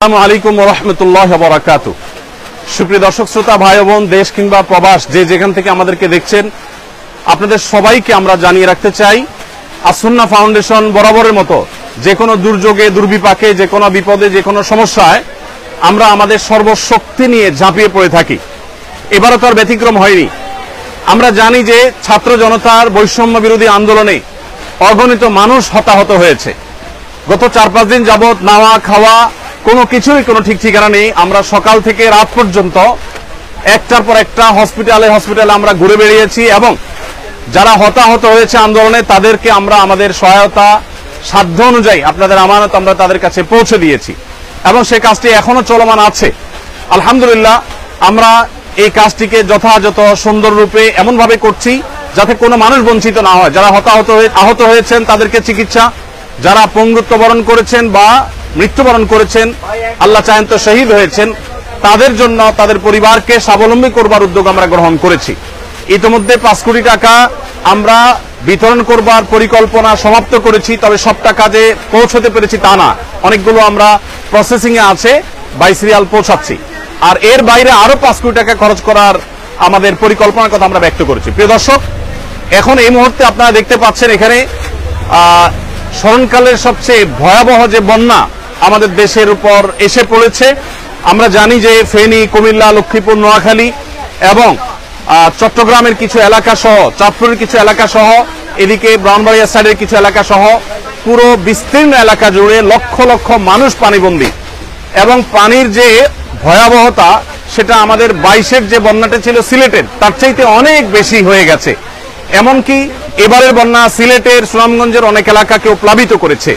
আসসালামু আলাইকুম ওয়া রাহমাতুল্লাহি ওয়া বারাকাতুহু। সুপ্রিয় দর্শক শ্রোতা ভাই বোন, দেশ কিংবা প্রবাস যে যেখান থেকে আমাদেরকে দেখছেন, আপনাদের সবাইকে আমরা জানিয়ে রাখতে চাই, আস-সুন্নাহ ফাউন্ডেশন বরাবরের মতো যে কোনো দুর্যোগে, দুর্বিপাকে, যে কোনো বিপদে, যে কোনো সমস্যায় আমরা আমাদের সর্বশক্তি নিয়ে ঝাঁপিয়ে পড়ে থাকি। এবারও তার ব্যতিক্রম হয়নি। আমরা জানি যে ছাত্র জনতার বৈষম্য বিরোধী আন্দোলনে অগণিত মানুষ হতাহত হয়েছে। গত 4-5 দিন যাবৎ নাওয়া খাওয়া কোনো কিছুই কোনো ঠিক ঠিকানা নেই। আমরা সকাল থেকে রাত পর্যন্ত একটার পর একটা হসপিটালে আমরা ঘুরে বেরিয়েছি এবং যারা হতাহত হয়েছে আন্দোলনে তাদেরকে আমরা আমাদের সহায়তা সাধ্য অনুযায়ী আপনাদের আমানত আমরা তাদের কাছে পৌঁছে দিয়েছি এবং সেই কাজটি এখনো চলমান আছে। আলহামদুলিল্লাহ, আমরা এই কাজটিকে যথাযথ সুন্দর রূপে এমনভাবে করছি যাতে কোনো মানুষ বঞ্চিত না হয়। যারা আহত হয়েছেন তাদেরকে চিকিৎসা, যারা পঙ্গুত্ব বরণ করেছেন বা মৃত্যুবরণ করেছেন, আল্লাহ চাহেন তো শহীদ হয়েছেন, তাদের জন্য তাদের পরিবারকে স্বাবলম্বী করবার উদ্যোগ আমরা গ্রহণ করেছি। ইতিমধ্যে 5 কোটি টাকা আমরা বিতরণ করবার পরিকল্পনা সমাপ্ত করেছি। তবে সব টাকা যে পৌঁছতে পেরেছি তা না, অনেকগুলো আমরা প্রসেসিং এ আছে, বাই সিরিয়াল পৌঁছাচ্ছি। আর এর বাইরে আরো 5 কোটি টাকা খরচ করার আমাদের পরিকল্পনার কথা আমরা ব্যক্ত করেছি। প্রিয় দর্শক, এখন এই মুহূর্তে আপনারা দেখতে পাচ্ছেন এখানে স্মরণকালের সবচেয়ে ভয়াবহ যে বন্যা আমাদের দেশের উপর এসে পড়েছে। আমরা জানি যে ফেনী, কুমিল্লা, লক্ষ্মীপুর, নোয়াখালী এবং চট্টগ্রামের কিছু এলাকা সহ, চাঁদপুরের কিছু এলাকা সহ, এদিকে ব্রাহ্মণবাড়িয়া সাইডের কিছু এলাকা সহ পুরো বিস্তীর্ণ এলাকা জুড়ে লক্ষ লক্ষ মানুষ পানিবন্দী এবং পানির যে ভয়াবহতা সেটা আমাদের 22-এর যে বন্যাটা ছিল সিলেটের তার চাইতে অনেক বেশি হয়ে গেছে। এমনকি এবারের বন্যা সিলেটের, সুনামগঞ্জের অনেক এলাকাকেও প্লাবিত করেছে।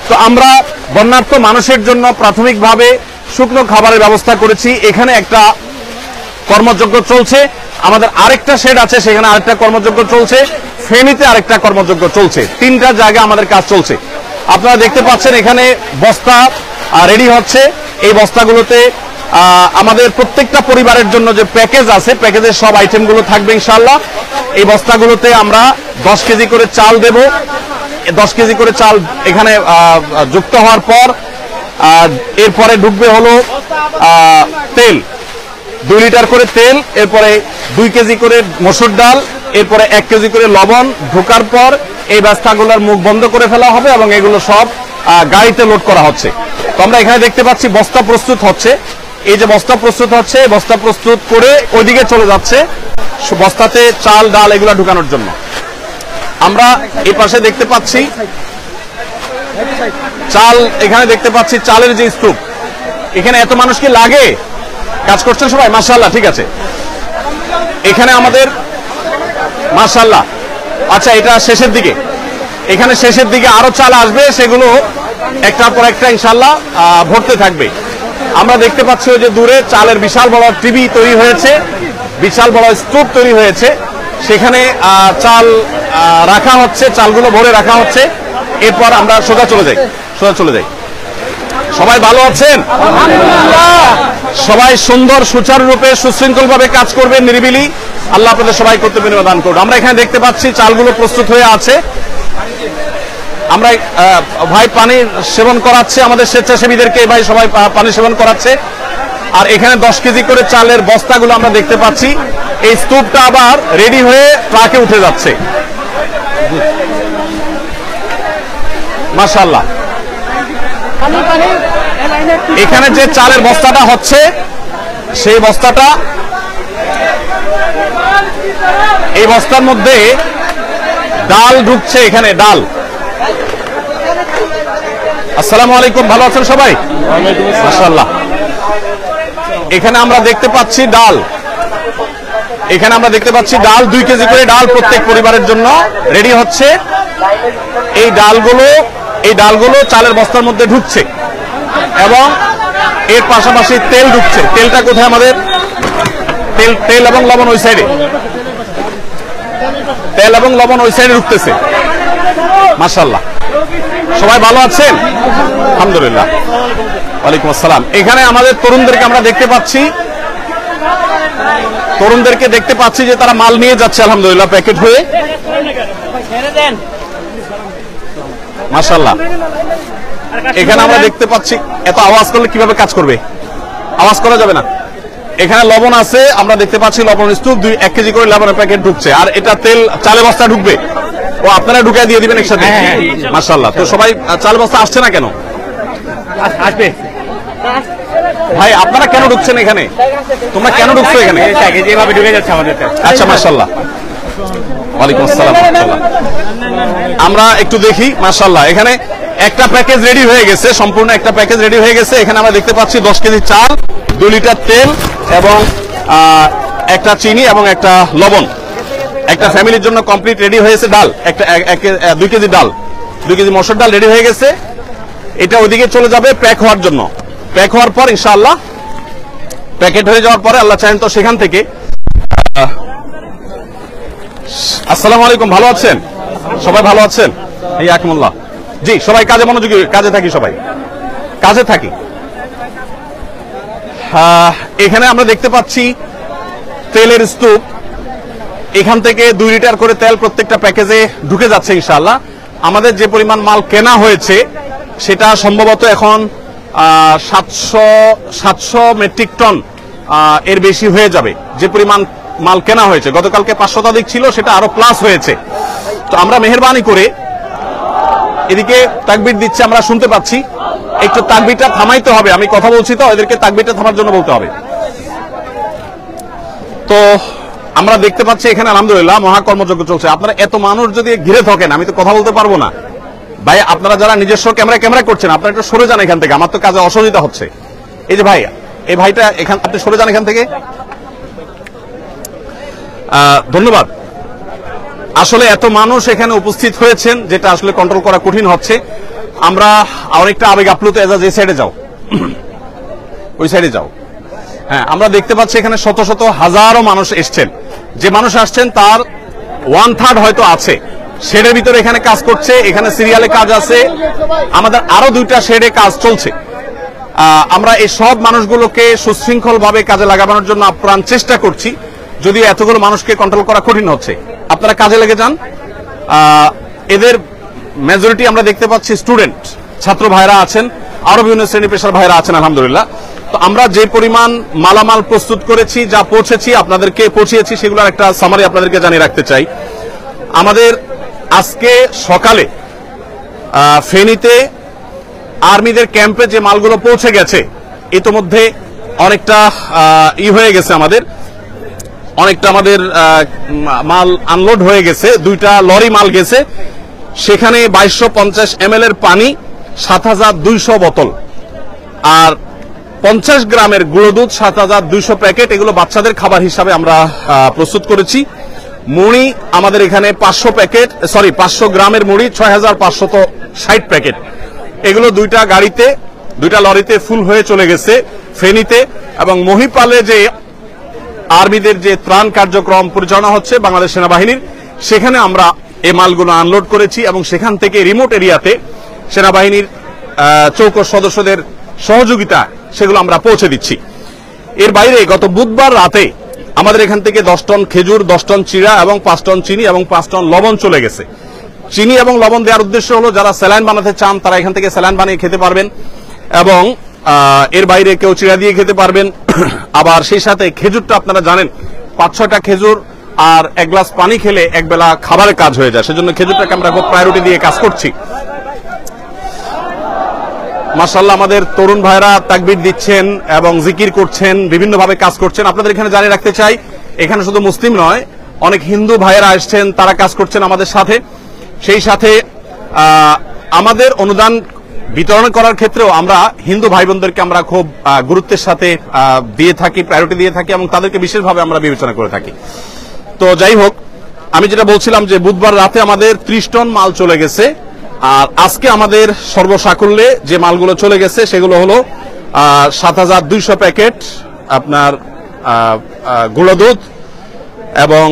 তো আমরা বন্যার্ত মানুষের জন্য প্রাথমিকভাবে শুকনো খাবারের ব্যবস্থা করেছি। এখানে একটা কর্মযজ্ঞ চলছে, আমাদের আরেকটা শেড আছে, সেখানে আরেকটা কর্মযজ্ঞ চলছে, ফেনীতে আরেকটা কর্মযজ্ঞ চলছে। 3টা জায়গায় আমাদের কাজ চলছে। আপনারা দেখতে পাচ্ছেন এখানে বস্তা রেডি হচ্ছে। এই বস্তাগুলোতে আমাদের প্রত্যেকটা পরিবারের জন্য যে প্যাকেজ আছে, প্যাকেজের সব আইটেমগুলো থাকবে ইনশাআল্লাহ। এই বস্তাগুলোতে আমরা 10 কেজি করে চাল দেব। 10 কেজি করে চাল এখানে যুক্ত হওয়ার পর এরপরে ঢুকবে হলো তেল, 2 লিটার করে তেল, এরপরে 2 কেজি করে মসুর ডাল, এরপরে 1 কেজি করে লবণ ঢোকার পর এই বস্তাগুলোর মুখ বন্ধ করে ফেলা হবে এবং এগুলো সব গাড়িতে লোড করা হচ্ছে। তো আমরা এখানে দেখতে পাচ্ছি বস্তা প্রস্তুত হচ্ছে। এই যে বস্তা প্রস্তুত হচ্ছে, বস্তা প্রস্তুত করে ওইদিকে চলে যাচ্ছে বস্তাতে চাল ডাল এগুলো ঢুকানোর জন্য। আমরা এই পাশে দেখতে পাচ্ছি চাল, এখানে দেখতে পাচ্ছি চালের যে স্তূপ। এখানে এত মানুষ কি লাগে? কাজ করছেন সবাই? মাশাআল্লাহ, ঠিক আছে। এখানে আমাদের মাশাআল্লাহ, আচ্ছা এটা শেষের দিকে, এখানে শেষের দিকে আরো চাল আসবে, সেগুলো একটার পর একটা ইনশাআল্লাহ ভরতে থাকবে। আমরা দেখতে পাচ্ছি যে দূরে চালের বিশাল বড় টিভি তৈরি হয়েছে, বিশাল বড় স্তূপ তৈরি হয়েছে, সেখানে চাল রাখা হচ্ছে, চালগুলো ভরে রাখা হচ্ছে। এরপর আমরা সোজা চলে যাই। সবাই ভালো আছেন? সবাই সুন্দর সুচারুরূপে সুশৃঙ্খল ভাবে কাজ করবেন, নিরিবিলি। আল্লাহ আপনাদের সবাই করতে বিনিময় দান করুন। আমরা এখানে দেখতে পাচ্ছি চালগুলো প্রস্তুত হয়ে আছে। আমরা ভাই পানি সেবন করাচ্ছে আমাদের স্বেচ্ছাসেবীদেরকে, ভাই সবাই পানি সেবন করাচ্ছে। আর এখানে 10 কেজি করে চালের বস্তাগুলো আমরা দেখতে পাচ্ছি। এই স্তূপটা আবার রেডি হয়ে ট্রাকে উঠে যাচ্ছে। মাশাআল্লাহ, এখানে যে চালের বস্তাটা হচ্ছে সেই বস্তাটা, এই বস্তার মধ্যে ডাল ঢুকছে। এখানে ডাল। আসসালামু আলাইকুম, ভালো আছেন সবাই? মাশাআল্লাহ। এখানে আমরা দেখতে পাচ্ছি ডাল, এখানে আমরা দেখতে পাচ্ছি ডাল, 2 কেজি করে ডাল প্রত্যেক পরিবারের জন্য রেডি হচ্ছে। এই ডালগুলো চালের বস্তার মধ্যে ঢুকছে এবং এর পাশাপাশি তেল ঢুকছে। তেলটা কোথায় আমাদের? তেল এবং লবণ ওই সাইডে, তেল এবং লবণ ওই সাইডে ঢুকতেছে। মাশাআল্লাহ, সবাই ভালো আছেন? আলহামদুলিল্লাহ। ওয়ালাইকুম আসসালাম। এখানে আমাদের তরুণদেরকে আমরা দেখতে পাচ্ছি যে তারা মাল নিয়ে যাচ্ছে আলহামদুলিল্লাহ প্যাকেট হয়ে। মাশাআল্লাহ, এখানে আমরা দেখতে পাচ্ছি এত আওয়াজ করলে কিভাবে কাজ করবে, আওয়াজ করা যাবে না। এখানে লবণ আছে, আমরা দেখতে পাচ্ছি লবণ স্তূপ 1 কেজি করে লবণের প্যাকেট ঢুকছে, আর এটা তেল চালে বস্তা ঢুকবে, ও আপনারা ঢুকিয়ে দিয়ে দিবেন একসাথে। মাশাআল্লাহ। তো সবাই চাল বস্তা আসছে না কেন? আসবে ভাই আপনারা কেন ঢুকছেন এখানে? তোমরা কেন ঢুকছো এখানে? যেভাবে ঢুকে যাচ্ছে আমাদের। আচ্ছা মাশাআল্লাহ। ওয়ালাইকুম আসসালাম। আমরা একটু দেখি। মাশাআল্লাহ, এখানে একটা প্যাকেজ রেডি হয়ে গেছে, সম্পূর্ণ একটা প্যাকেজ রেডি হয়ে গেছে। এখানে আমরা দেখতে পাচ্ছি 10 কেজি চাল, 2 লিটার তেল এবং একটা চিনি এবং একটা লবণ। একটা ফ্যামিলির জন্য কমপ্লিট রেডি হয়েছে। ডাল একটা 2 কেজি ডাল, 2 কেজি মসুর ডাল রেডি হয়ে গেছে। এটা ওইদিকে চলে যাবে প্যাক হওয়ার জন্য। প্যাক হওয়ার পর ইনশাআল্লাহ প্যাকেট হয়ে যাওয়ার পরে আল্লাহ চাহেন তো সেখান থেকে। আসসালামু আলাইকুম, ভালো আছেন সবাই? ভালো আছেন? এই আকমুল্লাহ। জি, সবাই কাজে মনোযোগী, কাজে থাকি, সবাই কাজে থাকি। এখানে আমরা দেখতে পাচ্ছি তেলের স্তূপ। এখান থেকে 2 লিটার করে তেল প্রত্যেকটা প্যাকেজে ঢুকে যাচ্ছে ইনশাআল্লাহ। আমাদের যে পরিমাণ মাল কেনা হয়েছে সেটা সম্ভবত এখন 700 মেট্রিক টন এর বেশি হয়ে যাবে। যে পরিমাণ মাল কেনা হয়েছে, গতকালকে 500 শতাধিক ছিল, সেটা আরো প্লাস হয়েছে। তো আমরা মেহেরবানি করে, এদিকে তাকবীর দিচ্ছে আমরা শুনতে পাচ্ছি, একটু তাকবীরটা থামাইতে হবে। আমি কথা বলছি তো, এদেরকে তাকবীরটা থামার জন্য বলতে হবে। তো আমরা দেখতে পাচ্ছি এখানে আলহামদুলিল্লাহ মহাকর্মযজ্ঞ চলছে। আপনারা এত মানুষ যদি ঘিরে থাকেন, আমি তো কথা বলতে পারবো না। ভাই আপনারা যারা নিজস্ব ক্যামেরা করছেন, আপনারা একটু সরে যান এখান থেকে, আমার তো কাজে অসুবিধা হচ্ছে। এই যে ভাই, এই ভাইটা এখান, আপনি সরে যান এখান থেকে। ধন্যবাদ। আসলে এত মানুষ এখানে উপস্থিত হয়েছেন, যেটা আসলে কন্ট্রোল করা কঠিন হচ্ছে। আমরা অনেকটা আবেগ আপ্লুত। এজাজ এই সাইডে যাও, ওই সাইডে যাও। হ্যাঁ, আমরা দেখতে পাচ্ছি এখানে শত শত হাজারো মানুষ এসছেন। যে মানুষ আসছেন তার 1/3 হয়তো আছে শেডের ভিতরে এখানে কাজ করছে। এখানে সিরিয়ালে কাজ আছে, আমাদের আরো 2টা শেডে কাজ চলছে। আমরা এই সব মানুষগুলোকে সুশৃঙ্খল ভাবে কাজে লাগানোর জন্য আপ্রাণ চেষ্টা করছি, যদিও এতগুলো মানুষকে কন্ট্রোল করা কঠিন হচ্ছে। আপনারা কাজে লেগে যান। এদের মেজরিটি আমরা দেখতে পাচ্ছি স্টুডেন্ট, ছাত্র ভাইরা আছেন, আরো বিভিন্ন শ্রেণী পেশার ভাইরা আছেন আলহামদুলিল্লাহ। তো আমরা যে পরিমাণ মালামাল প্রস্তুত করেছি, যা পৌঁছেছি, আপনাদেরকে পৌঁছিয়েছি, সেগুলোর একটা সামারি আপনাদেরকে জানিয়ে রাখতে চাই। আমাদের আজকে সকালে ফেনীতে আর্মিদের ক্যাম্পে যে মালগুলো পৌঁছে গেছে, ইতোমধ্যে অনেকটা হয়ে গেছে, অনেকটা আমাদের মাল আনলোড হয়ে গেছে। 2টা লরি মাল গেছে। সেখানে 2250 ml এর পানি, 7200 বোতল, আর 50 গ্রামের গুঁড়ো দুধ, 7200 প্যাকেট। এগুলো বাচ্চাদের খাবার হিসাবে আমরা প্রস্তুত করেছি। মুড়ি আমাদের এখানে 500 গ্রামের মুড়ি, 6560 প্যাকেট। এগুলো 2টা গাড়িতে, 2টা লরিতে ফুল হয়ে চলে গেছে ফেনীতে। এবং মহিপালে যে আর্মিদের যে ত্রাণ কার্যক্রম পরিচালনা হচ্ছে বাংলাদেশ সেনাবাহিনীর, সেখানে আমরা এই মালগুলো আনলোড করেছি এবং সেখান থেকে রিমোট এরিয়াতে সেনাবাহিনীর চৌকস সদস্যদের সহযোগিতা সেগুলো আমরা পৌঁছে দিচ্ছি। এর বাইরে গত বুধবার রাতে আমাদের এখান থেকে 10 টন খেজুর, 10 টন চিড়া এবং 5 টন চিনি এবং 5 টন লবণ চলে গেছে। চিনি এবং লবণ দেওয়ার উদ্দেশ্য হলো যারা স্যালাইন বানাতে চান তারা এখান থেকে স্যালাইন বানিয়ে খেতে পারবেন, এবং এর বাইরে কেউ চিড়া দিয়ে খেতে পারবেন। আবার সেই সাথে খেজুরটা আপনারা জানেন 5-6টা খেজুর আর 1 গ্লাস পানি খেলে একবেলা খাবারের কাজ হয়ে যায়। সেজন্য খেজুরটাকে আমরা খুব প্রায়োরিটি দিয়ে কাজ করছি। মাশাআল্লাহ, আমাদের তরুণ ভাইরা তাকবীর দিচ্ছেন এবং জিকির করছেন, বিভিন্নভাবে কাজ করছেন। আপনাদের এখানে জানিয়ে রাখতে চাই, এখানে শুধু মুসলিম নয়, অনেক হিন্দু ভাইয়েরা আসছেন, তারা কাজ করছেন আমাদের সাথে। সেই সাথে আমাদের অনুদান বিতরণ করার ক্ষেত্রেও আমরা হিন্দু ভাই বোনদেরকে আমরা খুব গুরুত্বের সাথে দিয়ে থাকি, প্রায়োরিটি দিয়ে থাকি, এবং তাদেরকে বিশেষভাবে আমরা বিবেচনা করে থাকি। তো যাই হোক, আমি যেটা বলছিলাম যে বুধবার রাতে আমাদের 30 টন মাল চলে গেছে, আর আজকে আমাদের সর্বসাকুল্যে যে মালগুলো চলে গেছে সেগুলো হলো 7200 প্যাকেট আপনার গুঁড়ো দুধ এবং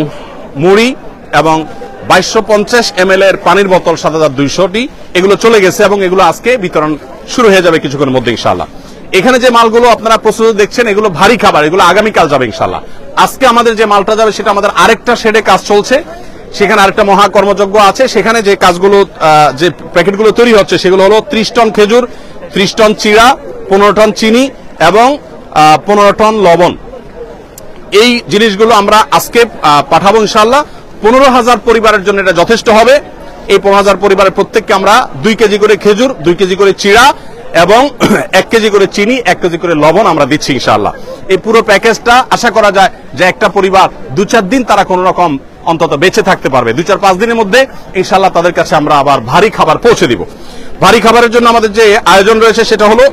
মুড়ি এবং 2250 ml এর পানির বোতল 7200টি, এগুলো চলে গেছে এবং এগুলো আজকে বিতরণ শুরু হয়ে যাবে কিছুক্ষণের মধ্যে ইনশাআল্লাহ। এখানে যে মালগুলো আপনারা প্রস্তুত দেখছেন এগুলো ভারী খাবার, এগুলো আগামীকাল যাবে ইনশাআল্লাহ। আজকে আমাদের যে মালটা যাবে সেটা আমাদের আরেকটা শেডে কাজ চলছে, সেখানে আরেকটা মহা কর্মযজ্ঞ আছে। সেখানে যে কাজগুলো যে প্যাকেটগুলো তৈরি হচ্ছে সেগুলো হলো 30 টন খেজুর, 30 টন চিড়া, 15 টন চিনি এবং 15 টন লবণ। এই জিনিসগুলো আমরা আজকে পাঠাবো ইনশাআল্লাহ। 15,000 পরিবারের জন্য এটা যথেষ্ট হবে। এই 15,000 পরিবারের প্রত্যেককে আমরা 2 কেজি করে খেজুর, 2 কেজি করে চিড়া এবং 1 কেজি করে চিনি, 1 কেজি করে লবণ আমরা দিচ্ছি ইনশাআল্লাহ। এই পুরো প্যাকেজটা আশা করা যায় যে একটা পরিবার 2-4 দিন তারা কোন রকম অন্তত বেঁচে থাকতে পারবে। 2-4-5 দিনের মধ্যে ইনশাআল্লাহ তাদের কাছে আমরা আবার ভারী খাবার পৌঁছে দিব। ভারী খাবারের জন্য আমাদের যে আয়োজন রয়েছে সেটা হলো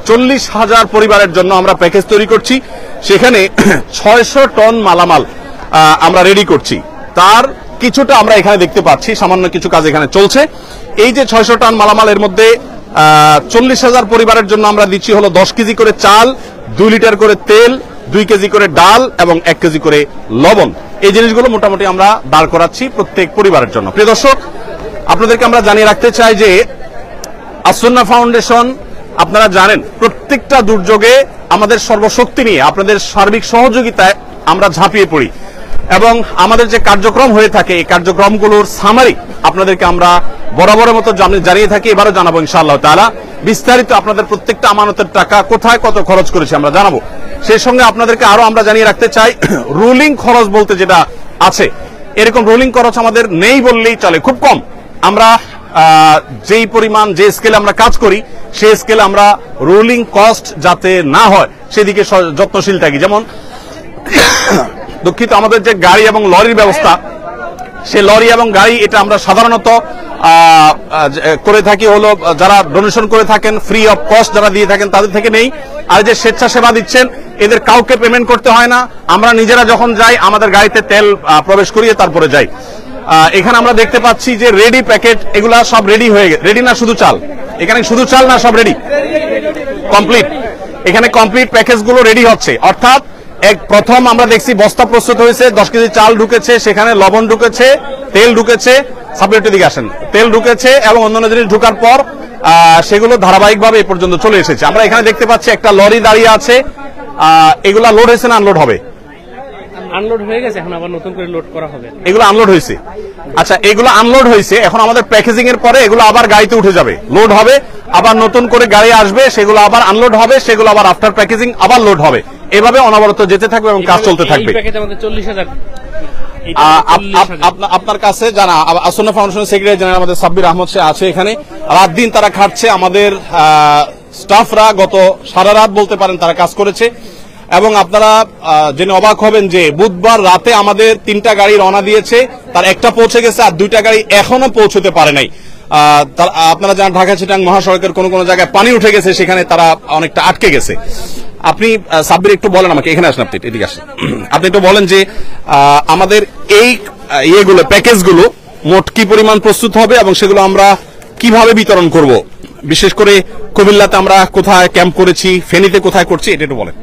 40,000 পরিবারের জন্য আমরা প্যাকেজ তৈরি করছি। সেখানে 600 টন মালামাল আমরা রেডি করছি। তার কিছুটা আমরা এখানে দেখতে পাচ্ছি, সামান্য কিছু কাজ এখানে চলছে। এই যে 600 টন মালামালের মধ্যে 40,000 পরিবারের জন্য আমরা দিচ্ছি হলো 10 কেজি করে চাল, 2 লিটার করে তেল, 2 কেজি করে ডাল এবং 1 কেজি করে লবণ। এই জিনিসগুলো মোটামুটি আমরা দাঁড় করাচ্ছি প্রত্যেক পরিবারের জন্য। প্রিয় দর্শক, আপনাদেরকে আমরা জানিয়ে রাখতে চাই যে আসুন্নাহ ফাউন্ডেশন, আপনারা জানেন প্রত্যেকটা দুর্যোগে আমাদের সর্বশক্তি নিয়ে আপনাদের সার্বিক সহযোগিতায় আমরা ঝাঁপিয়ে পড়ি এবং আমাদের যে কার্যক্রম হয়ে থাকে এই কার্যক্রমগুলোর সামারি আপনাদেরকে আমরা বরাবরের মতো জানিয়ে থাকি, এবারও জানাবো ইনশাআল্লাহ তাআলা। বিস্তারিত আপনাদের প্রত্যেকটা আমানতের টাকা কোথায় কত খরচ করেছি আমরা জানাবো। সেই সঙ্গে আপনাদেরকে আরো আমরা জানিয়ে রাখতে চাই, রুলিং খরচ বলতে যেটা আছে, এরকম রুলিং খরচ আমাদের নেই বললেই চলে, খুব কম। আমরা যেই পরিমাণ যে স্কেলে আমরা কাজ করি সেই স্কেলে আমরা রুলিং কস্ট যাতে না হয় সেদিকে যত্নশীল থাকি। যেমন দুঃখিত, আমাদের যে গাড়ি এবং লরির ব্যবস্থা, সে লরি এবং গাড়ি এটা আমরা সাধারণত করে থাকি হলো যারা ডোনেশন করে থাকেন, ফ্রি অফ কস্ট যারা দিয়ে থাকেন তাদের থেকে নেই। আর যে স্বেচ্ছাসেবা দিচ্ছেন এদের কাউকে পেমেন্ট করতে হয় না। আমরা নিজেরা যখন যাই আমাদের গাড়িতে তেল প্রবেশ করিয়ে তারপরে যাই। এখানে আমরা দেখতে পাচ্ছি যে রেডি প্যাকেট, এগুলা সব রেডি হয়ে গেছে। রেডি না শুধু চাল, এখানে শুধু চাল না, সব রেডি কমপ্লিট। এখানে কমপ্লিট প্যাকেজ গুলো রেডি হচ্ছে। অর্থাৎ প্রথম আমরা দেখছি বস্তা প্রস্তুত হয়েছে, 10 কেজি চাল ঢুকেছে, সেখানে লবণ ঢুকেছে, তেল ঢুকেছে, সাবলেটের দিকে আসেন, তেল ঢুকেছে এবং অন্যান্য জিনিস ঢুকার পর সেগুলো ধারাবাহিকভাবে এ পর্যন্ত চলে এসেছে। আমরা এখানে দেখতে পাচ্ছি একটা লরি দাঁড়িয়ে আছে। এগুলা লোড হয়েছে না আনলোড হবে? আনলোড হয়ে গেছে, এখন আবার নতুন করে লোড করা হবে। এগুলো আনলোড হয়েছে। আচ্ছা, এগুলো আনলোড হয়েছে, এখন আমাদের প্যাকেজিং এর পরে এগুলো আবার গাড়িতে উঠে যাবে, লোড হবে, আবার নতুন করে গাড়ি আসবে, সেগুলো আবার আনলোড হবে, সেগুলো আবার আফটার প্যাকেজিং আবার লোড হবে। এভাবে অনবরত যেতে থাকবে এবং কাজ চলতে থাকবে। এই প্যাকেজ আমাদের 40,000। আপনার কাছে জানা আসুন্নাহ ফাউন্ডেশনের সেক্রেটারি জেনারেল আমাদের সাব্বির আহমদ সে আছে এখানে। রাত দিন তারা খাটছে, আমাদের স্টাফরা গত সারা রাত বলতে পারেন তারা কাজ করেছে। এবং আপনারা জেনে অবাক হবেন যে বুধবার রাতে আমাদের 3টা গাড়ি রওনা দিয়েছে, তার একটা পৌঁছে গেছে আর 2টা গাড়ি এখনো পৌঁছতে পারে নাই। আপনারা জানেন ঢাকা চিটাং মহাসড়কের কোন কোন জায়গায় পানি উঠে গেছে, সেখানে তারা অনেকটা আটকে গেছে। আপনি সাব্বির একটু বলেন আমাকে, এখানে আসেন, আপনি এদিকে আসেন, আপনি একটু বলেন যে আমাদের এই ইয়েগুলো প্যাকেজগুলো মোট কি পরিমাণ প্রস্তুত হবে এবং সেগুলো আমরা কিভাবে বিতরণ করব, বিশেষ করে কুমিল্লাতে আমরা কোথায় ক্যাম্প করেছি, ফেনীতে কোথায় করছি, এটা একটু বলেন।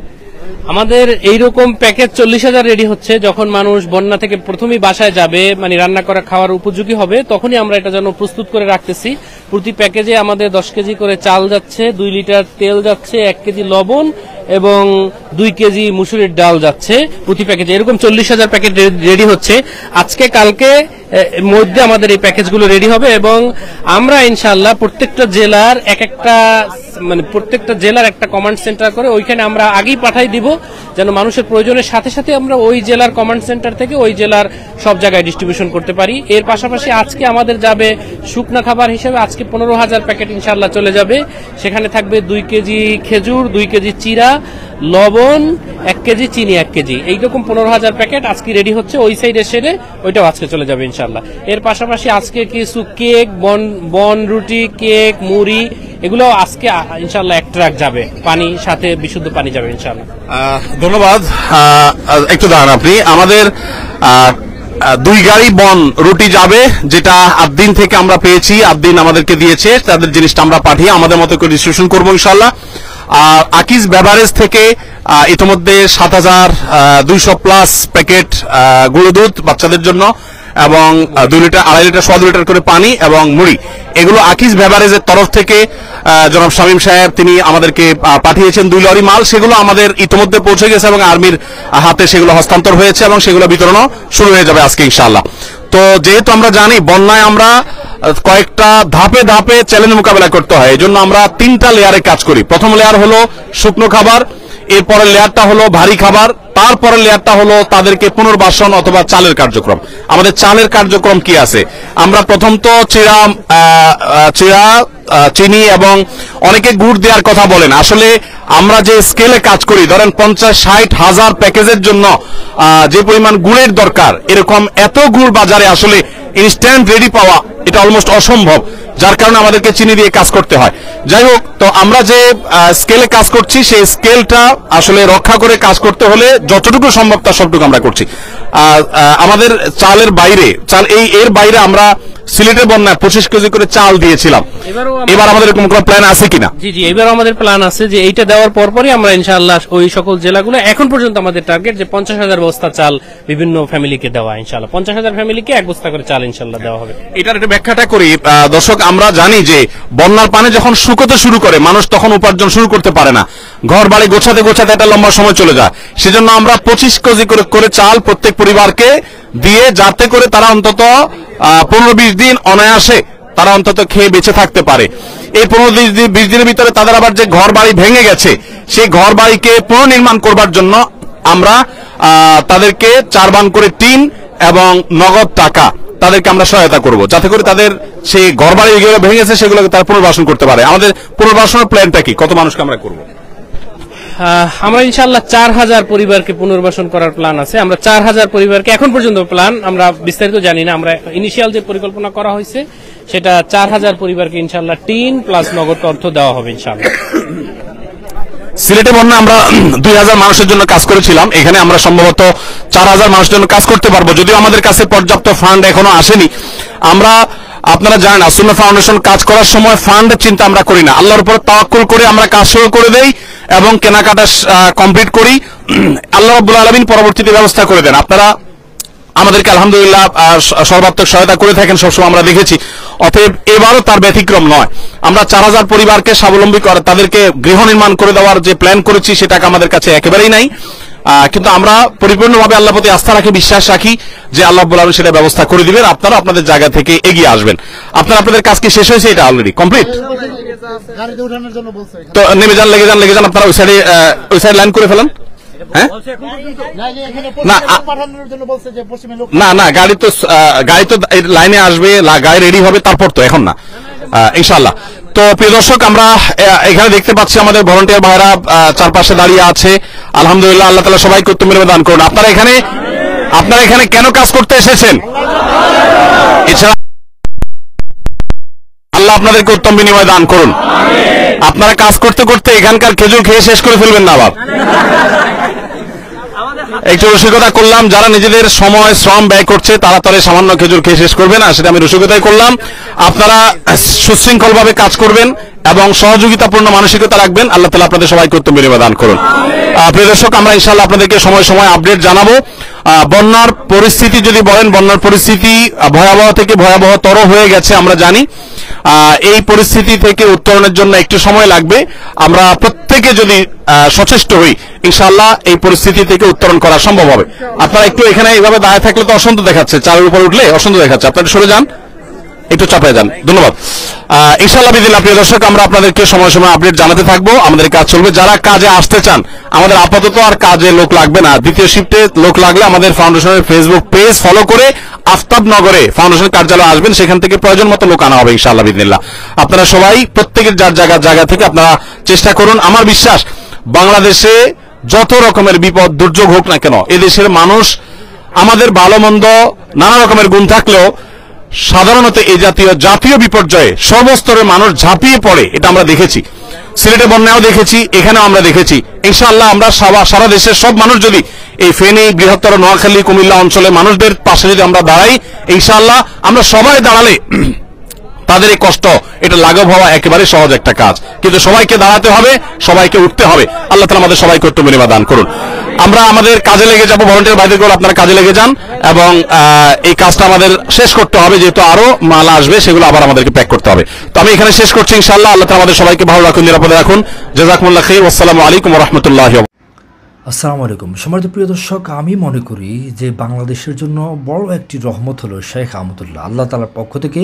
আমাদের এইরকম প্যাকেজ 40,000 রেডি হচ্ছে। যখন মানুষ বন্যা থেকে প্রথমেই বাসায় যাবে, মানে রান্না করা খাওয়ার উপযোগী হবে, তখনই আমরা এটা যেন প্রস্তুত করে রাখতেছি। প্রতি প্যাকেজে আমাদের 10 কেজি করে চাল যাচ্ছে, 2 লিটার তেল যাচ্ছে, 1 কেজি লবণ এবং 2 কেজি মুসুরির ডাল যাচ্ছে প্রতি প্যাকেজে। এরকম 40,000 প্যাকেট রেডি হচ্ছে। আজকে কালকে মধ্যে আমাদের এই প্যাকেজগুলো রেডি হবে এবং আমরা ইনশাআল্লাহ প্রত্যেকটা জেলার প্রত্যেকটা জেলার একটা কমান্ড সেন্টার করে ওইখানে আমরা আগেই পাঠাই দিব, যেন মানুষের প্রয়োজনের সাথে সাথে আমরা ওই জেলার কমান্ড সেন্টার থেকে ওই জেলার সব জায়গায় ডিস্ট্রিবিউশন করতে পারি। এর পাশাপাশি আজকে আমাদের যাবে শুকনা খাবার হিসেবে, আজকে 15,000 প্যাকেট ইনশাআল্লাহ চলে যাবে। সেখানে থাকবে 2 কেজি খেজুর, 2 কেজি চিরা, লবণ, 1 কেজি চিনি, 1 কেজি, এইরকম 15,000 প্যাকেট আজকে রেডি হচ্ছে। ওই সাইডে সেরে ওইটাও আজকে চলে যাবে ইনশাআল্লাহ। এর পাশাপাশি আজকে কিছু কেক, বন রুটি, কেক, মুড়ি, এগুলো আজকে ইনশাআল্লাহ 1 ট্রাক যাবে, পানি সাথে বিশুদ্ধ পানি যাবে ইনশাআল্লাহ। ধন্যবাদ। একটু দাঁড়ান আপনি, আমাদের 2 গাড়ি বন রুটি যাবে, যেটা আদ্দিন থেকে আমরা পেয়েছি, আদ্দিন আমাদেরকে দিয়েছে, তাদের জিনিসটা আমরা পাঠিয়ে আমাদের মতো করে ডিস্ট্রিবিউশন করবো ইনশাআল্লাহ। আকিজ বেভারেজ থেকে ইতিমধ্যে 7,200 প্লাস প্যাকেট গুঁড়ো দুধ বাচ্চাদের জন্য এবং 2 লিটার, 2.5 লিটার, 2.25 লিটার করে পানি এবং মুড়ি, এগুলো আকিজ বেভারেজের তরফ থেকে জনাব শামীম সাহেব তিনি আমাদেরকে পাঠিয়েছেন 2 লরি মাল। সেগুলো আমাদের ইতিমধ্যে পৌঁছে গেছে এবং আর্মির হাতে সেগুলো হস্তান্তর হয়েছে এবং সেগুলো বিতরণও শুরু হয়ে যাবে আজকে ইনশাআল্লাহ। তো যেহেতু আমরা জানি বন্যায় আমরা কয়েকটা ধাপে ধাপে চ্যালেঞ্জ মোকাবেলা করতে হয়, এই জন্য আমরা 3টা লেয়ারে কাজ করি। প্রথম লেয়ার হলো শুকনো খাবার, এরপরের লেয়ারটা হলো ভারী খাবার, তারপরের লেয়ারটা হলো তাদেরকে পুনর্বাসন অথবা চালের কার্যক্রম। আমাদের চালের কার্যক্রম কি আছে? আমরা প্রথম তো চিড়া, চিনি এবং অনেকে গুড় দেওয়ার কথা বলেন। আসলে আমরা যে স্কেলে কাজ করি, ধরেন 50-60 হাজার প্যাকেজের জন্য যে পরিমাণ গুড়ের দরকার, এরকম এত গুড় বাজারে আসলে ইনস্ট্যান্ট রেডি পাওয়া এটা অলমোস্ট অসম্ভব, যার কারণে আমাদেরকে চিনি দিয়ে কাজ করতে হয়। যাই হোক, তো আমরা যে স্কেলে কাজ করছি সেই স্কেলটা আসলে রক্ষা করে কাজ করতে হলে যতটুকু সম্ভব তার সবটুকু আমরা করছি। আমাদের চালের বাইরে এর বাইরে আমরা সিলেটের বন্যায় 25 কেজি করে চাল দিয়েছিলাম। এবার আমাদের এরকম কোনো প্ল্যান আছে কিনা? জি জি, এবার আমাদের প্ল্যান আছে যে এইটা দেওয়ার পরপরই আমরা ইনশাআল্লাহ ওই সকল জেলাগুলো, এখন পর্যন্ত আমাদের টার্গেট যে 50,000 বস্তা চাল বিভিন্ন ফ্যামিলিকে দেওয়া, ইনশাআল্লাহ 50,000 ফ্যামিলিকে 1 বস্তা করে চাল ইনশাআল্লাহ দেওয়া হবে। এটার একটু ব্যাখ্যাটা করি দর্শক। আমরা জানি যে বন্যার পানি যখন শুকোতে শুরু করে মানুষ তখন উপার্জন শুরু করতে পারে না, ঘর বাড়ি গোছাতে গোছাতে একটা লম্বা সময় চলে যায়। সেজন্য আমরা 25 কেজি করে চাল প্রত্যেক পরিবারকে দিয়ে, যাতে করে তারা অন্তত 15-20 দিন অনায়াসে তারা অন্তত খেয়ে বেঁচে থাকতে পারে। এই 15-20 দিনের ভিতরে তাদের আবার যে ঘর বাড়ি ভেঙে গেছে সেই ঘর বাড়িকে পুনর্নির্মাণ করবার জন্য আমরা তাদেরকে 4 বান করে টিন এবং নগদ টাকা তাদেরকে আমরা সহায়তা করব, যাতে করে তাদের সেই ঘর বাড়ি যেগুলো ভেঙে গেছে সেগুলোকে তারা পুনর্বাসন করতে পারে। আমাদের পুনর্বাসনের প্ল্যানটা কি? কত মানুষকে আমরা করব? আমরা ইনশাআল্লাহ 4,000 পরিবারকে পুনর্বাসন করার প্ল্যান আছে। আমরা 4,000 পরিবারকে এখন পর্যন্ত প্ল্যান, আমরা বিস্তারিত জানি না, আমরা ইনিশিয়াল যে পরিকল্পনা করা হয়েছে সেটা 4,000 পরিবারকে ইনশাআল্লাহ টিন প্লাস নগদ অর্থ দেওয়া হবে ইনশাআল্লাহ। সিলেটে বন্যা আমরা 2,000 মানুষের জন্য কাজ করেছিলাম, এখানে আমরা সম্ভবত 4,000 মানুষের জন্য কাজ করতে পারবো, যদিও আমাদের কাছে পর্যাপ্ত ফান্ড এখনো আসেনি। আপনারা জানেন আসুন্নাহ ফাউন্ডেশন কাজ করার সময় ফান্ডের চিন্তা আমরা করি না, আল্লাহর উপর তাওয়াক্কুল করে আমরা কাজ শুরু করে দেই এবং কেনাকাটা কমপ্লিট করি। আল্লাহ রাব্বুল আলামিন পরবর্তীতে ব্যবস্থা করে দেন। আপনারা আমাদেরকে আলহামদুলিল্লাহ সর্বাত্মক সহায়তা করে থাকেন, সবসময় আমরা দেখেছি। অতএব এবারও তার ব্যতিক্রম নয়। আমরা 4,000 পরিবারকে স্বাবলম্বী করে তাদেরকে গৃহ নির্মাণ করে দেওয়ার যে প্ল্যান করেছি সেটাকে আমাদের কাছে একেবারেই নাই, কিন্তু আমরা পরিপূর্ণভাবে আল্লাহর প্রতি আস্থা রাখি, বিশ্বাস রাখি যে আল্লাহ রাব্বুল আলামিন সেটা ব্যবস্থা করে দিবেন। আপনারা আপনাদের জায়গা থেকে এগিয়ে আসবেন। আপনাদের কাজ কি শেষ হয়েছে? এটা অলরেডি কমপ্লিট। তো নেমে যান, লেগে যান, আপনারা ওই সাইড লাইন করে ফেলেন। হ্যাঁ, না গাড়ি তো লাইনে আসবে, গাড়ি রেডি হবে, তারপর তো এখন না ইনশাআল্লাহ। তো প্রিয় দর্শক, আমরা এখানে দেখতে পাচ্ছি আমাদের ভলান্টিয়ার ভাইরা চারপাশে দাঁড়িয়ে আছে। আলহামদুলিল্লাহ, আল্লাহ তাআলা সবাইকে উত্তম বিনিময় দান করুন। আপনারা এখানে কেন কাজ করতে এসেছেন? এছাড়া আল্লাহ আপনাদেরকে উত্তম বিনিময় দান করুন। আপনারা কাজ করতে করতে এখানকার খেজুর খেয়ে শেষ করে ফেলবেন না বাপ। একটু রসিকতা করলাম, যারা নিজেদের সময় শ্রম ব্যয় করছে তারা তারা সামান্য খেজুর খেয়ে শেষ করবে না, সেটা আমি রসিকতাই করলাম। আপনারা সুশৃঙ্খল ভাবে কাজ করবেন এবং সহযোগিতাপূর্ণ মানসিকতা রাখবেন। আল্লাহ তাআলা আপনাদের সবাইকে উত্তম বিনিময় দান করুন। প্রিয় দর্শক, আমরা ইনশাআল্লাহ আপনাদেরকে সময় সময় আপডেট জানাবো। বন্যার পরিস্থিতি যদি বলেন, বন্যার পরিস্থিতি ভয়াবহ থেকে ভয়াবহতর হয়ে গেছে আমরা জানি। এই পরিস্থিতি থেকে উত্তরণের জন্য একটু সময় লাগবে। আমরা প্রত্যেকে যদি সচেষ্ট হই, ইনশাআল্লাহ এই পরিস্থিতি থেকে উত্তরণ করা সম্ভব হবে। আপনারা একটু এখানে এইভাবে দাঁড়িয়ে থাকলে তো অসন্ত দেখাচ্ছে, চালের উপর উঠলে অসন্ত দেখাচ্ছে, আপনারা সরে যান, একটু চাপে যান। ধন্যবাদ। ইনশাআল্লাহ বিদিল্লাহ প্রিয় দর্শক, আমরা আপনাদেরকে সময় সময় আপডেট জানাতে থাকবো। আমাদের কাজ চলবে। যারা কাজে আসতে চান, আমাদের আপাতত আর কাজে লোক লাগবে না। দ্বিতীয় শিফটে লোক লাগলে আমাদের ফাউন্ডেশনের ফেসবুক পেজ ফলো করে আফতাবনগরে ফাউন্ডেশন কার্যালয়ে আসবেন, সেখান থেকে প্রয়োজন মতো লোক আনা হবে ইনশাআল্লাহ বিদিল্লাহ। আপনারা সবাই প্রত্যেকের যার জায়গা থেকে আপনারা চেষ্টা করুন। আমার বিশ্বাস, বাংলাদেশে যত রকমের বিপদ দুর্যোগ হোক না কেন, এদেশের মানুষ, আমাদের ভালো মন্দ নানা রকমের গুণ থাকলেও সাধারণত এই জাতীয় বিপর্যয়ে সর্বস্তরের মানুষ ঝাঁপিয়ে পড়ে, এটা আমরা দেখেছি। সিলেটে বন্যাও দেখেছি, এখানেও আমরা দেখেছি। ইনশাআল্লাহ আমরা সারা দেশের সব মানুষ যদি এই ফেনী, বৃহত্তর নোয়াখালী, কুমিল্লা অঞ্চলে মানুষদের পাশে যদি আমরা দাঁড়াই, ইনশাআল্লাহ আমরা সবাই দাঁড়ালে তাদের এই কষ্ট এটা লাঘব হওয়া একেবারে সহজ একটা কাজ। কিন্তু সবাইকে দাঁড়াতে হবে, সবাইকে উঠতে হবে। আল্লাহ তাআলা আমাদের সবাইকে উত্তম বিনিময় দান করুন। আমরা আমাদের কাজে লেগে যাব। ভলান্টিয়ার ভাইদেরকে আপনারা কাজে লেগে যান এবং এই কাজটা আমাদের শেষ করতে হবে, যেহেতু আরো মাল আসবে, সেগুলো আবার আমাদেরকে প্যাক করতে হবে। তো আমি এখানে শেষ করছি ইনশাআল্লাহ। আল্লাহ তাআলা আমাদের সবাইকে ভালো রাখুন, নিরাপদে রাখুন। জাযাকুমুল্লাহ খাইর। আসসালামু আলাইকুম ওয়া রাহমাতুল্লাহি। আসসালামু আলাইকুম সম্মানিত প্রিয় দর্শক, আমি মনে করি যে বাংলাদেশের জন্য বড় একটি রহমত হলো শেখ আহমদুল্লাহ। আল্লাহ তাআলার পক্ষ থেকে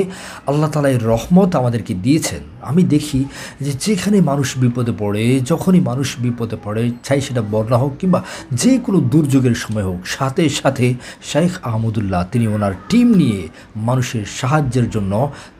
আল্লাহ তাআলা এই রহমত আমাদেরকে দিয়েছেন। আমি দেখি যে যেখানে মানুষ বিপদে পড়ে, যখনই মানুষ বিপদে পড়ে, চাই সেটা বন্যা হোক কিংবা যে কোনো দুর্যোগের সময় হোক, সাথে সাথে শেখ আহমদুল্লাহ তিনি ওনার টিম নিয়ে মানুষের সাহায্যের জন্য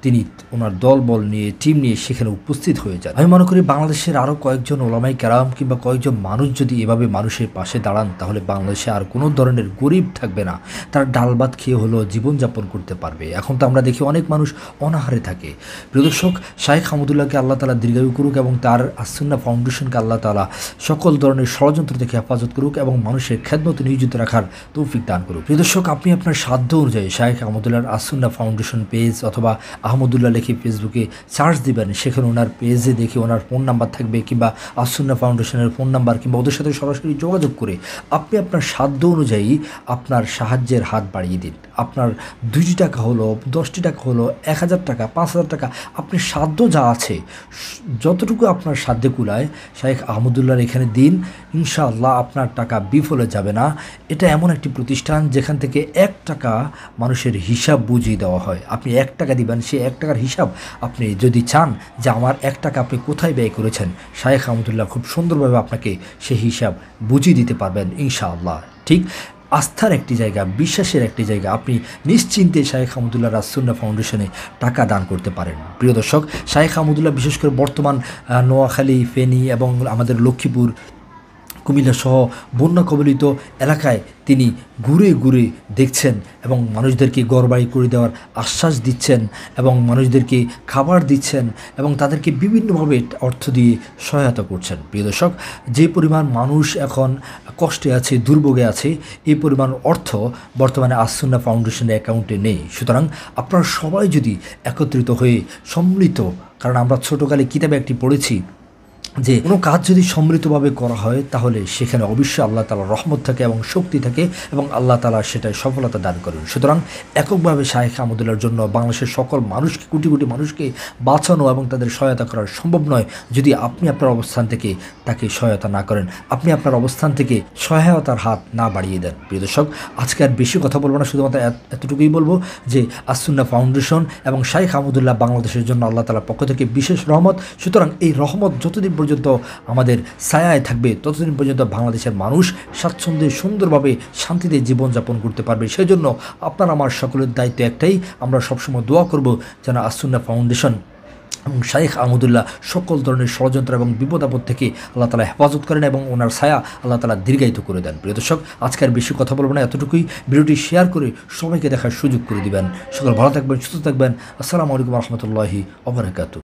তিনি ওনার দলবল নিয়ে টিম নিয়ে সেখানে উপস্থিত হয়ে যান। আমি মনে করি বাংলাদেশের আরও কয়েকজন ওলামাই কেরাম কিংবা কয়েকজন মানুষ যদি এভাবে মানুষের পাশে দাঁড়ান, তাহলে বাংলাদেশে আর কোনো ধরনের গরিব থাকবে না। তারা ডাল ভাত খেয়ে হলেও জীবনযাপন করতে পারবে। এখন তো আমরা দেখি অনেক মানুষ অনাহারে থাকে। প্রিয় দর্শক, শেখ আহমদুল্লাহকে আল্লাহ তাআলা দীর্ঘায়ু করুক এবং তার আসুন্নাহ ফাউন্ডেশনকে আল্লাহ তাআলা সকল ধরনের ষড়যন্ত্র থেকে হেফাজত করুক এবং মানুষের খেদমতে নিয়োজিত রাখার তৌফিক দান করুক। প্রিয় দর্শক, আপনি আপনার সাধ্য অনুযায়ী শেখ আহমদুল্লাহর আসুন্নাহ ফাউন্ডেশন পেজ অথবা আহমদুল্লাহ লিখে ফেসবুকে সার্চ দিবেন। সেখানে ওনার পেজে দেখে ওনার ফোন নাম্বার থাকবে কিংবা আসুন্নাহ ফাউন্ডেশনের ফোন নাম্বার কিংবা ওদের সাথে সরাসরি যোগাযোগ করে আপনি আপনার সাধ্য অনুযায়ী আপনার সাহায্যের হাত বাড়িয়ে দিন। আপনার 2টি টাকা হলো, 10টি টাকা হলো, 1000 টাকা, 5000 টাকা, আপনার সাধ্য যা আছে যতটুকু আপনার সাধ্যে কুলায় শেখ আহমদুল্লাহর এখানে দিন। ইনশাআল্লাহ আপনার টাকা বিফলে যাবে না। এটা এমন একটি প্রতিষ্ঠান যেখান থেকে 1 টাকা মানুষের হিসাব বুঝিয়ে দেওয়া হয়। আপনি 1 টাকা দিবেন, সেই 1 টাকার হিসাব আপনি যদি চান যে আমার 1 টাকা আপনি কোথায় ব্যয় করেছেন, শেখ আহমদুল্লাহ খুব সুন্দরভাবে আপনাকে সেই হিসাব বুঝিয়ে দিতে পারবেন ইনশাআল্লাহ। ঠিক আস্থার একটি জায়গা, বিশ্বাসের একটি জায়গা, আপনি নিশ্চিন্তে শেখ আহমদুল্লাহ আসুন্নাহ ফাউন্ডেশনে টাকা দান করতে পারেন। প্রিয় দর্শক, শেখ আহমদুল্লাহ বিশেষ করে বর্তমান নোয়াখালী, ফেনী এবং আমাদের লক্ষ্মীপুর, কুমিল্লা সহ বন্যা কবলিত এলাকায় তিনি ঘুরে ঘুরে দেখছেন এবং মানুষদেরকে ঘরবাড়ি করে দেওয়ার আশ্বাস দিচ্ছেন এবং মানুষদেরকে খাবার দিচ্ছেন এবং তাদেরকে বিভিন্নভাবে অর্থ দিয়ে সহায়তা করছেন। প্রিয় দর্শক, যে পরিমাণ মানুষ এখন কষ্টে আছে, দুর্ভোগে আছে, এই পরিমাণ অর্থ বর্তমানে আসুন্নাহ ফাউন্ডেশনের অ্যাকাউন্টে নেই। সুতরাং আপনারা সবাই যদি একত্রিত হয়ে সম্মিলিত, কারণ আমরা ছোটোকালে কিতাবে একটি পড়েছি যে কোনো কাজ যদি সম্মিলিতভাবে করা হয় তাহলে সেখানে অবশ্যই আল্লাহ তাআলার রহমত থাকে এবং শক্তি থাকে এবং আল্লাহ তাআলা সেটাই সফলতা দান করেন। সুতরাং এককভাবে শেখ আহমদুল্লাহর জন্য বাংলাদেশের সকল মানুষকে, কোটি কোটি মানুষকে বাঁচানো এবং তাদের সহায়তা করা সম্ভব নয় যদি আপনি আপনার অবস্থান থেকে তাকে সহায়তা না করেন, আপনি আপনার অবস্থান থেকে সহায়তার হাত না বাড়িয়ে দেন। প্রিয় দর্শক, আজকে আর বেশি কথা বলবো না, শুধুমাত্র এতটুকুই বলবো যে আসুন্নাহ ফাউন্ডেশন এবং শেখ আহমদুল্লাহ বাংলাদেশের জন্য আল্লাহ তাআলার পক্ষ থেকে বিশেষ রহমত। সুতরাং এই রহমত যতদিন পর্যন্ত আমাদের ছায়ায় থাকবে ততদিন পর্যন্ত বাংলাদেশের মানুষ স্বাচ্ছন্দ্যে সুন্দরভাবে শান্তিতে জীবনযাপন করতে পারবে। সেই জন্য আপনার আমার সকলের দায়িত্ব একটাই, আমরা সবসময় দোয়া করব যেন আসুন্নাহ ফাউন্ডেশন এবং শেখ আহমদুল্লাহ সকল ধরনের ষড়যন্ত্র এবং বিপদ আপদ থেকে আল্লাহ তাআলা হেফাজত করেন এবং ওনার ছায়া আল্লাহ তাআলা দীর্ঘায়িত করে দেন। প্রিয় দর্শক, আজকে আর বেশি কথা বলবো না, এতটুকুই। ভিডিওটি শেয়ার করে সবাইকে দেখার সুযোগ করে দিবেন। সকল ভালো থাকবেন, সুস্থ থাকবেন। আসসালামু আলাইকুম ওয়া রাহমাতুল্লাহি ওয়া বারাকাতুহু।